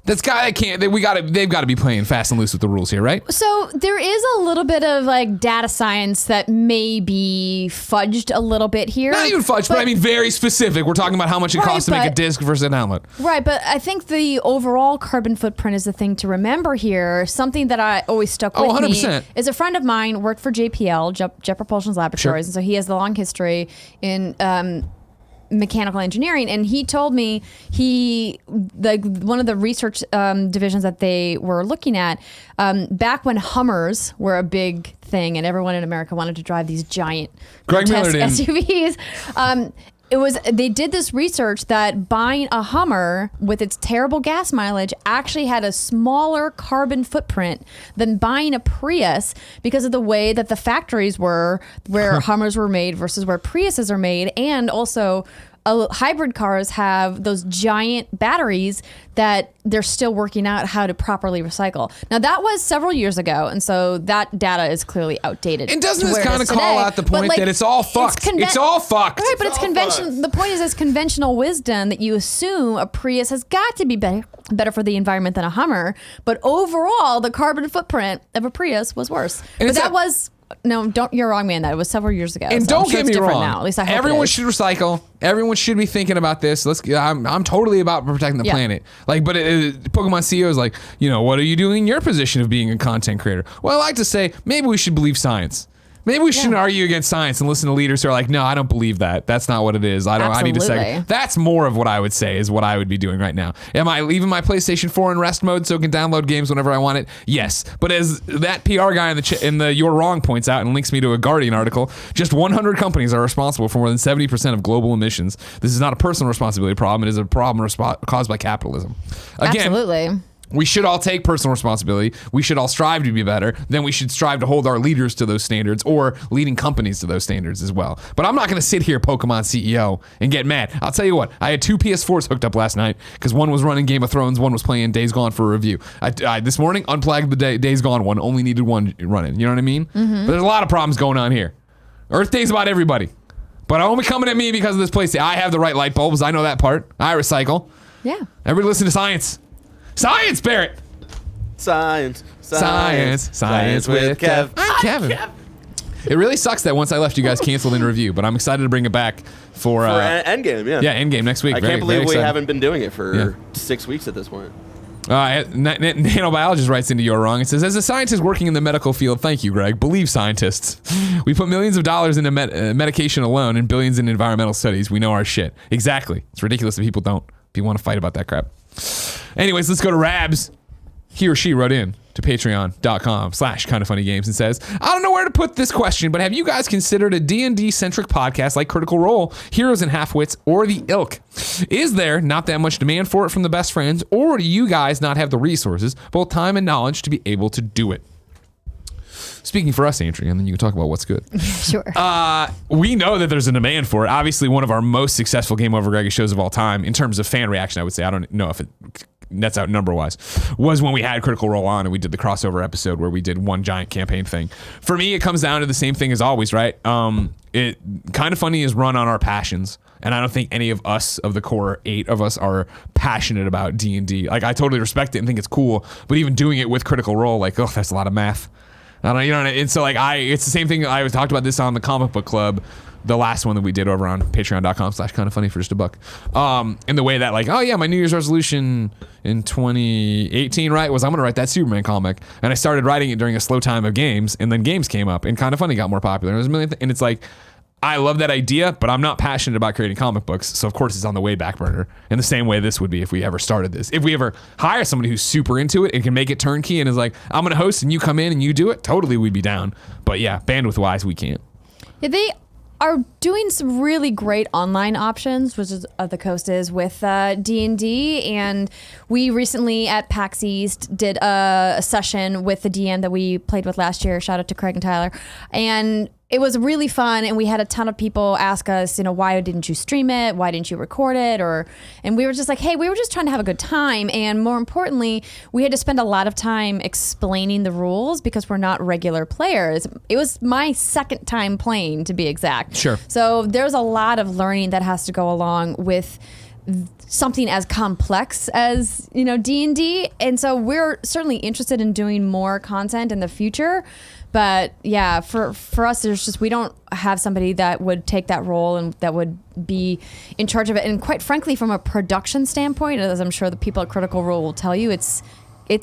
They've got to be playing fast and loose with the rules here, right? So there is a little bit of like data science that may be fudged a little bit here. Not even fudged, but I mean very specific. We're talking about how much it costs to make a disc versus a download. Right, but I think the overall carbon footprint is the thing to remember here. Something that I always stuck with 100%. me is a friend of mine worked for JPL, Jet Propulsion's Laboratories, and so he has the long history in mechanical engineering, and he told me one of the research divisions that they were looking at back when Hummers were a big thing and everyone in America wanted to drive these giant SUVs. They did this research that buying a Hummer with its terrible gas mileage actually had a smaller carbon footprint than buying a Prius because of the way that the factories were where Hummers were made versus where Priuses are made. And also hybrid cars have those giant batteries that they're still working out how to properly recycle. Now that was several years ago, and so that data is clearly outdated. And doesn't this kind of call out the point that it's all fucked? It's all fucked. Right, but it's conventional. The point is, it's conventional wisdom that you assume a Prius has got to be better for the environment than a Hummer. But overall, the carbon footprint of a Prius was worse. But that was. No, you're wrong, man. That was several years ago. And don't get me wrong. Now. At least I hope everyone should recycle. Everyone should be thinking about this. I'm totally about protecting the planet. Like, but Pokemon CEO is like, what are you doing in your position of being a content creator? Well, I like to say maybe we should believe science. Maybe we shouldn't argue against science and listen to leaders who are like, no, I don't believe that. That's not what it is. I need to say. That's more of what I would say is what I would be doing right now. Am I leaving my PlayStation 4 in rest mode so I can download games whenever I want it? Yes. But as that PR guy in the You're Wrong points out and links me to a Guardian article, just 100 companies are responsible for more than 70% of global emissions. This is not a personal responsibility problem. It is a problem caused by capitalism. Again, absolutely. We should all take personal responsibility. We should all strive to be better. Then we should strive to hold our leaders to those standards or leading companies to those standards as well. But I'm not going to sit here, Pokemon CEO, and get mad. I'll tell you what. I had 2 PS4s hooked up last night because one was running Game of Thrones, one was playing Days Gone for a review. I this morning unplugged the Days Gone one. Only needed one running. You know what I mean? Mm-hmm. But there's a lot of problems going on here. Earth Day's about everybody. But only coming at me because of this place. I have the right light bulbs. I know that part. I recycle. Yeah. Everybody listen to science. Science, Barrett. Science with Kev. I'm Kevin. It really sucks that once I left, you guys canceled in review, but I'm excited to bring it back for Endgame. Yeah, Endgame next week. I can't believe we haven't been doing it for 6 weeks at this point. Nanobiologist writes into You're Wrong. It says, as a scientist working in the medical field, thank you, Greg. Believe scientists. We put millions of dollars into medication alone and billions in environmental studies. We know our shit. Exactly. It's ridiculous if people don't. If you want to fight about that crap. Anyways, let's go to Rabs. He or she wrote in to patreon.com/kindoffunnygames and says, I don't know where to put this question, but have you guys considered a D&D centric podcast like Critical Role, Heroes and Halfwits, or The Ilk? Is there not that much demand for it from the best friends, or do you guys not have the resources, both time and knowledge, to be able to do it? Speaking for us, Andrea, and then you can talk about what's good. Sure. We know that there's a demand for it. Obviously, one of our most successful Game Over Greg shows of all time, in terms of fan reaction, I would say, I don't know if it nets out number-wise, was when we had Critical Role on and we did the crossover episode where we did one giant campaign thing. For me, it comes down to the same thing as always, right? It Kind of Funny is run on our passions, and I don't think any of us, of the core 8 of us, are passionate about D&D. Like, I totally respect it and think it's cool, but even doing it with Critical Role, like, that's a lot of math. I don't, and so like it's the same thing. I talked about this on the comic book club, the last one that we did over on patreon.com/kindoffunny for just $1. In the way that like, oh yeah, my New Year's resolution in 2018, right, was I'm gonna write that Superman comic, and I started writing it during a slow time of games, and then games came up, and Kind of Funny got more popular. And there's a million, and it's like, I love that idea, but I'm not passionate about creating comic books, so of course it's on the way back burner. In the same way this would be if we ever started this. If we ever hire somebody who's super into it and can make it turnkey and is like, I'm going to host and you come in and you do it, totally we'd be down. But yeah, bandwidth-wise, we can't. Yeah, they are doing some really great online options, which is the coast is with D&D, and we recently at PAX East did a session with the DM that we played with last year. Shout out to Craig and Tyler. And it was really fun, and we had a ton of people ask us, why didn't you stream it? Why didn't you record it? And we were just like, hey, we were just trying to have a good time, and more importantly, we had to spend a lot of time explaining the rules because we're not regular players. It was my second time playing, to be exact. Sure. So there's a lot of learning that has to go along with something as complex as D&D, and so we're certainly interested in doing more content in the future. But yeah, for us, we don't have somebody that would take that role and that would be in charge of it. And quite frankly, from a production standpoint, as I'm sure the people at Critical Role will tell you, it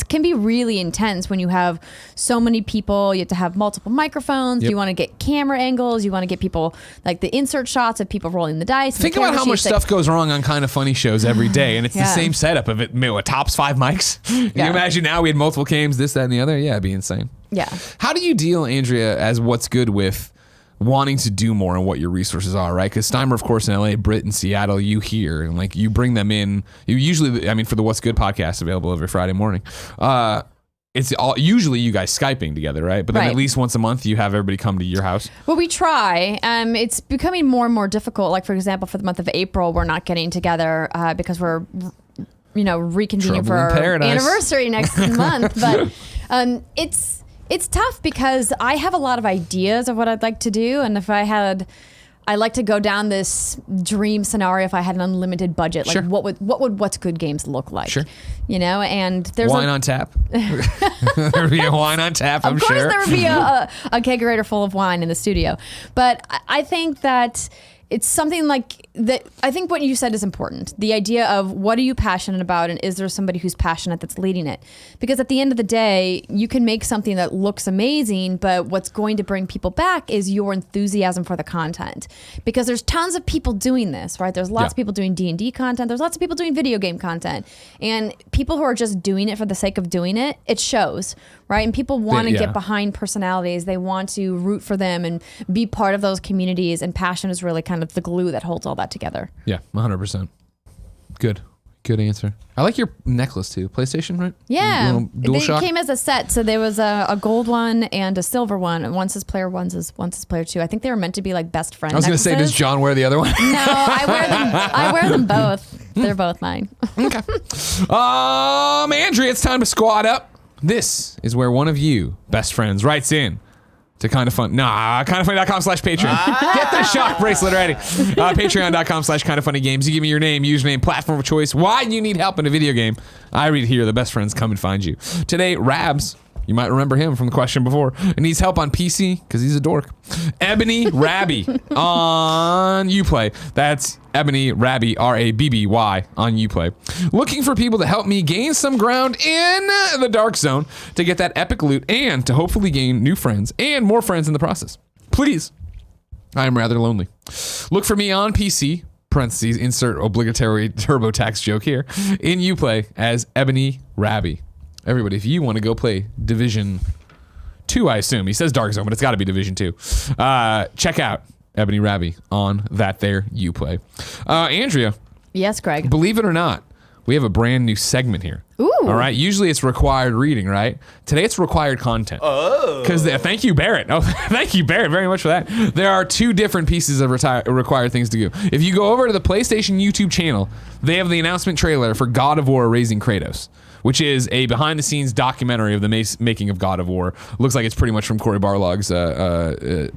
can be really intense when you have so many people. You have to have multiple microphones. Yep. You want to get camera angles. You want to get people, like the insert shots of people rolling the dice. Think about how much stuff goes wrong on Kind of Funny shows every day. And it's the same setup of it. Tops 5 mics. Can you imagine now we had multiple cams, this, that, and the other? Yeah, it'd be insane. Yeah. How do you deal, Andrea, as what's good with wanting to do more and what your resources are, right? Because Steimer, of course, in LA, Britt in Seattle, you here, and you bring them in. You usually, for the What's Good podcast available every Friday morning, it's usually you guys Skyping together, right? But then at least once a month you have everybody come to your house. Well, we try. It's becoming more and more difficult. Like, for example, for the month of April, we're not getting together because we're reconvening for our anniversary next month. But it's tough because I have a lot of ideas of what I'd like to do, and I like to go down this dream scenario if I had an unlimited budget. Like, what would What's Good games look like? Sure. And there's wine on tap. There'd be a wine on tap, I'm sure. Of course there would be a kegerator full of wine in the studio. But I think that it's something like that. I think what you said is important. The idea of what are you passionate about, and is there somebody who's passionate that's leading it? Because at the end of the day, you can make something that looks amazing, but what's going to bring people back is your enthusiasm for the content. Because there's tons of people doing this, right? There's lots of people doing D&D content. There's lots of people doing video game content. And people who are just doing it for the sake of doing it, it shows, right? And people want to get behind personalities. They want to root for them and be part of those communities. And passion is really kind of the glue that holds all that together. Yeah, 100%. Good answer. I like your necklace too. PlayStation, right? Yeah. DualShock? They came as a set. So there was a gold one and a silver one. And one's says player one, says player two. I think they were meant to be like best friends. I was going to say, does John wear the other one? No, I wear them both. They're both mine. Okay. Andrea, it's time to squad up. This is where one of you best friends writes in to kindoffunny.com/Patreon. Get the shock bracelet ready. Patreon.com/kindoffunnygames. You give me your name, username, platform of choice, why you need help in a video game. I read here, the best friends come and find you. Today, Rabs, you might remember him from the question before, and needs help on PC because he's a dork. EbonyRabby on Uplay. That's EbonyRabby, RABBY on Uplay. Looking for people to help me gain some ground in the Dark Zone to get that epic loot and to hopefully gain new friends and more friends in the process. Please. I am rather lonely. Look for me on PC, parentheses, insert obligatory TurboTax joke here, in Uplay as EbonyRabby. Everybody, if you want to go play Division 2, I assume. He says Dark Zone, but it's got to be Division 2. Check out EbonyRabby on that there Uplay. Andrea. Yes, Greg. Believe it or not, we have a brand new segment here. Ooh. All right. Usually it's required reading, right? Today it's required content. Oh. Because thank you, Barrett. Oh, thank you, Barrett, very much for that. There are 2 different pieces of required things to do. If you go over to the PlayStation YouTube channel, they have the announcement trailer for God of War Raising Kratos, which is a behind-the-scenes documentary of the making of God of War. Looks like it's pretty much from Cory Barlog's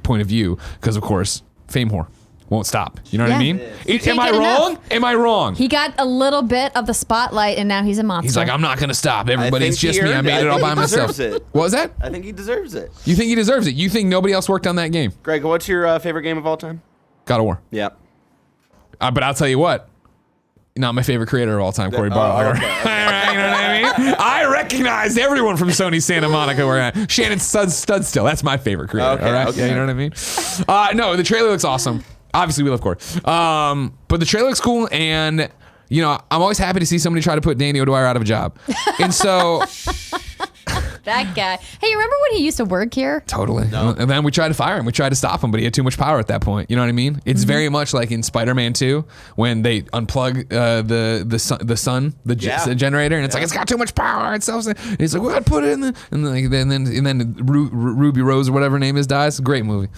point of view, because, of course, fame whore won't stop. You know what I mean? Am I wrong? Am I wrong? He got a little bit of the spotlight, and now he's a monster. He's like, I'm not going to stop. Everybody, it's just me. I made it all by myself. What was that? I think he deserves it. You think he deserves it? You think nobody else worked on that game? Greg, what's your favorite game of all time? God of War. Yeah. But I'll tell you what. Not my favorite creator of all time, Cory Barlog. Okay. You know what I mean? I recognized everyone from Sony Santa Monica. Shannon Studstill. That's my favorite creator. Okay, all right? okay. Yeah, you know what I mean? No, the trailer looks awesome. Obviously, we love Cory. But the trailer looks cool, and I'm always happy to see somebody try to put Danny O'Dwyer out of a job. And so That guy. Hey, you remember when he used to work here? Totally. No. And then we tried to fire him. We tried to stop him, but he had too much power at that point. You know what I mean? It's very much like in Spider-Man 2 when they unplug the generator, and it's like, it's got too much power. And he's like, we got to put it in and then Ruby Rose or whatever her name is dies. Great movie.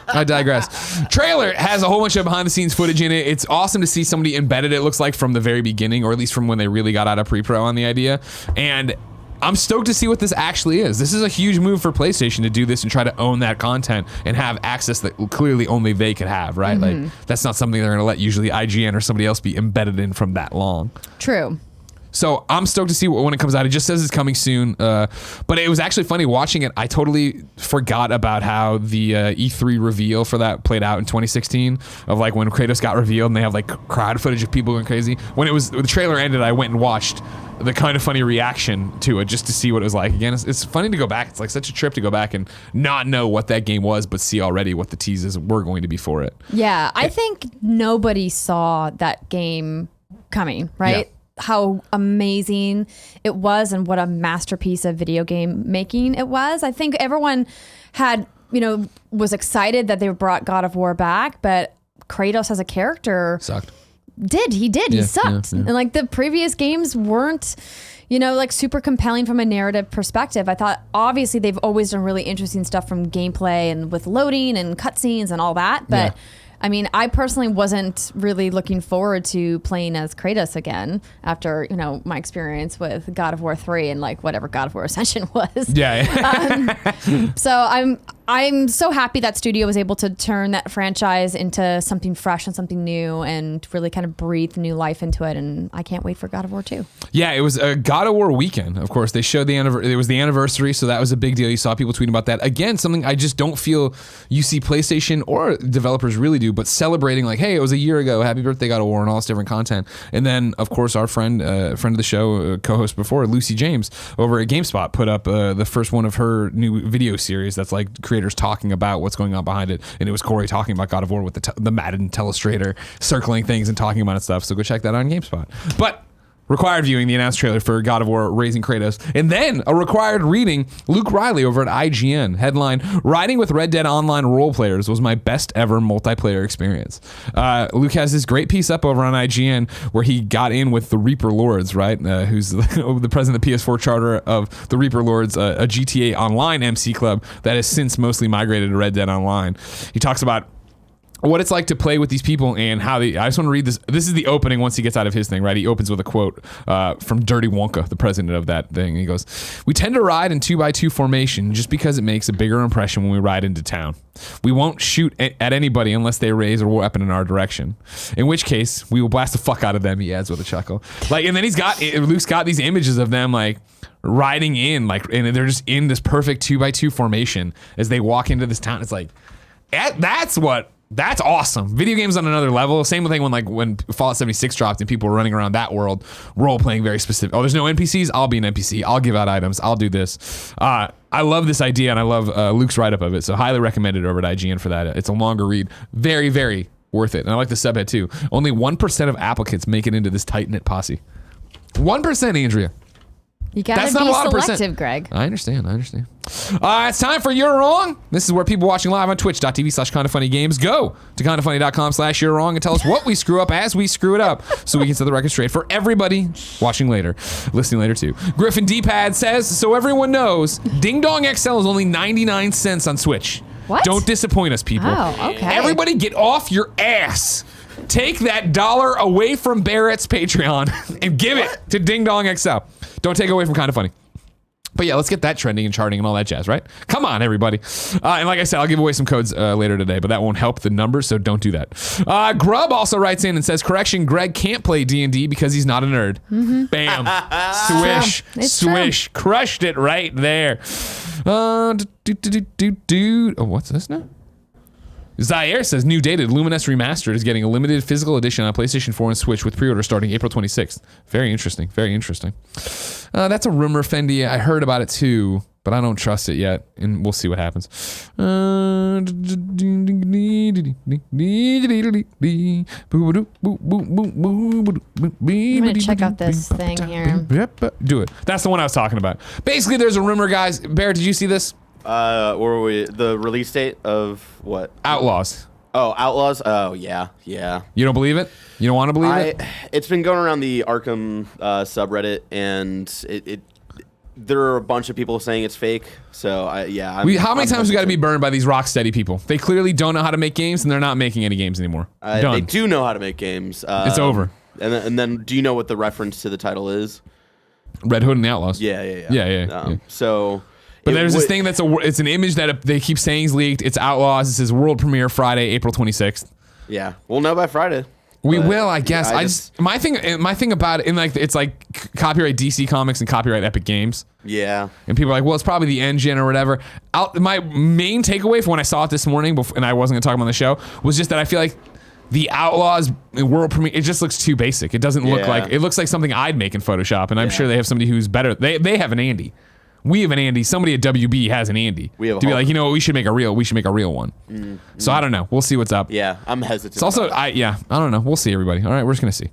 I digress. Trailer has a whole bunch of behind the scenes footage in it. It's awesome to see somebody embedded, it looks like, from the very beginning, or at least from when they really got out of pre-pro on the idea. And I'm stoked to see what this actually is. This is a huge move for PlayStation to do this and try to own that content and have access that clearly only they could have, right? Like, that's not something they're going to let usually IGN or somebody else be embedded in from that long. True. So I'm stoked to see when it comes out. It just says it's coming soon. But it was actually funny watching it. I totally forgot about how the E3 reveal for that played out in 2016 of like when Kratos got revealed and they have like crowd footage of people going crazy. When the trailer ended, I went and watched the kind of funny reaction to it just to see what it was like. Again, it's funny to go back. It's like such a trip to go back and not know what that game was, but see already what the teases were going to be for it. Yeah, I think nobody saw that game coming, right? Yeah. How amazing it was and what a masterpiece of video game making it was. I think everyone was excited that they brought God of War back, but Kratos as a character sucked. He sucked. Yeah. And like the previous games weren't, like super compelling from a narrative perspective. I thought obviously they've always done really interesting stuff from gameplay and with loading and cutscenes and all that, but I mean, I personally wasn't really looking forward to playing as Kratos again after, my experience with God of War 3 and like whatever God of War Ascension was. So I'm so happy that studio was able to turn that franchise into something fresh and something new and really kind of breathe new life into it. And I can't wait for God of War 2. Yeah, it was a God of War weekend. Of course, they showed it was the anniversary, so that was a big deal. You saw people tweeting about that. Again, something I just don't feel you see PlayStation or developers really do, but celebrating like, hey, it was a year ago. Happy birthday, God of War, and all this different content. And then, of course, our friend of the show, co-host before, Lucy James, over at GameSpot, put up the first one of her new video series that's like creators talking about what's going on behind it, and it was Corey talking about God of War with the Madden telestrator, circling things and talking about it stuff. So go check that out on GameSpot. But required viewing the announced trailer for God of War Raising Kratos, and then a required reading, Luke Riley over at IGN, headline, Riding with Red Dead Online role players was my best ever multiplayer experience. Luke has this great piece up over on IGN where he got in with the Reaper Lords, right? Who's the president of the PS4 charter of the Reaper Lords, a GTA Online MC club that has since mostly migrated to Red Dead Online. He talks about what it's like to play with these people and how I just want to read this. This is the opening once he gets out of his thing, right? He opens with a quote from Dirty Wonka, the president of that thing. He goes, "We tend to ride in 2x2 formation just because it makes a bigger impression when we ride into town. We won't shoot at anybody unless they raise a weapon in our direction. In which case, we will blast the fuck out of them," he adds with a chuckle. Like, and then Luke's got these images of them like riding in, like, and they're just in this perfect 2x2 formation as they walk into this town. It's like, that's awesome. Video games on another level. Same thing when Fallout 76 dropped and people were running around that world, role playing very specific. Oh, there's no NPCs? I'll be an NPC. I'll give out items. I'll do this. I love this idea, and I love Luke's write-up of it. So highly recommended over at IGN for that. It's a longer read. Very, very worth it. And I like the subhead too. Only 1% of applicants make it into this tight-knit posse. 1%, Andrea. You gotta be selective, Greg. I understand. It's time for You're Wrong. This is where people watching live on twitch.tv/kindoffunnygames go to kindoffunny.com/you're wrong and tell us what we screw up as we screw it up so we can set the record straight for everybody watching later, listening later too. Griffin D-Pad says, so everyone knows, Ding Dong XL is only 99 cents on Switch. What? Don't disappoint us, people. Oh, okay. Everybody get off your ass. Take that $1 away from Barrett's Patreon and give it to Ding Dong XL. Don't take it away from Kinda Funny. But yeah, let's get that trending and charting and all that jazz, right? Come on, everybody. And like I said, I'll give away some codes later today, but that won't help the numbers, so don't do that. Grub also writes in and says, correction, Greg can't play D&D because he's not a nerd. Mm-hmm. Bam. Swish. True. Crushed it right there. Oh, what's this now? Zaire says new dated Luminous Remastered is getting a limited physical edition on PlayStation 4 and Switch with pre-order starting April 26th. Very interesting. Very interesting. That's a rumor, Fendi. I heard about it too, but I don't trust it yet, and we'll see what happens. I'm gonna check out this thing here. Do it. That's the one I was talking about. Basically, there's a rumor, guys. Bear, did you see this? Where were we? The release date of what? Outlaws. Oh, Outlaws? Oh, yeah. You don't believe it? You don't want to believe it? It's been going around the Arkham subreddit, and there are a bunch of people saying it's fake. So, how many times we got to be burned by these Rocksteady people? They clearly don't know how to make games, and they're not making any games anymore. They do know how to make games. It's over. And then, do you know what the reference to the title is? Red Hood and the Outlaws. Yeah. So... But there's this thing it's an image that they keep saying is leaked. It's Outlaws. It says world premiere Friday, April 26th. Yeah, we'll know by Friday. We will, I guess. My thing about it, it's like copyright DC Comics and copyright Epic Games. Yeah. And people are like, well, it's probably the engine or whatever. My main takeaway from when I saw it this morning, and I wasn't going to talk about it on the show, was just that I feel like the Outlaws world premiere, it just looks too basic. It doesn't look like, it looks like something I'd make in Photoshop, and I'm sure they have somebody who's better. They have an Andy. We have an Andy. Somebody at WB has an Andy. We have to be like, you know what? We should make a real one. So I don't know. We'll see what's up. Yeah, I'm hesitant. It's also, I don't know. We'll see, everybody. All right, we're just gonna see.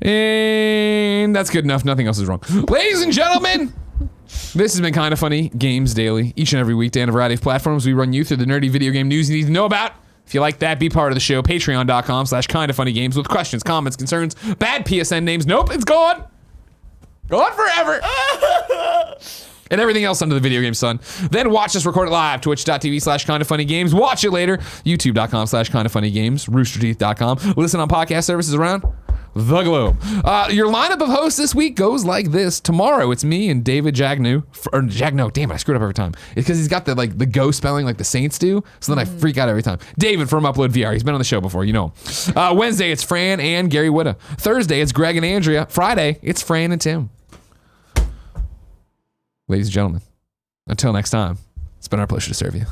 And that's good enough. Nothing else is wrong. Ladies and gentlemen, this has been Kind of Funny Games Daily. Each and every weekday on a variety of platforms, we run you through the nerdy video game news you need to know about. If you like that, be part of the show. Patreon.com/kindoffunnygames with questions, comments, concerns, bad PSN names. Nope, it's gone. Gone forever. And everything else under the video game sun. Then watch us record it live. Twitch.tv/kindoffunnygames. Watch it later. YouTube.com/kindoffunnygames. Roosterteeth.com. Listen on podcast services around the globe. Your lineup of hosts this week goes like this. Tomorrow, it's me and David Jagneaux. Or Jagneaux. Damn, I screwed up every time. It's because he's got the go spelling like the Saints do. So then I freak out every time. David from Upload VR. He's been on the show before. You know him. Wednesday, it's Fran and Gary Witta. Thursday, it's Greg and Andrea. Friday, it's Fran and Tim. Ladies and gentlemen, until next time, it's been our pleasure to serve you.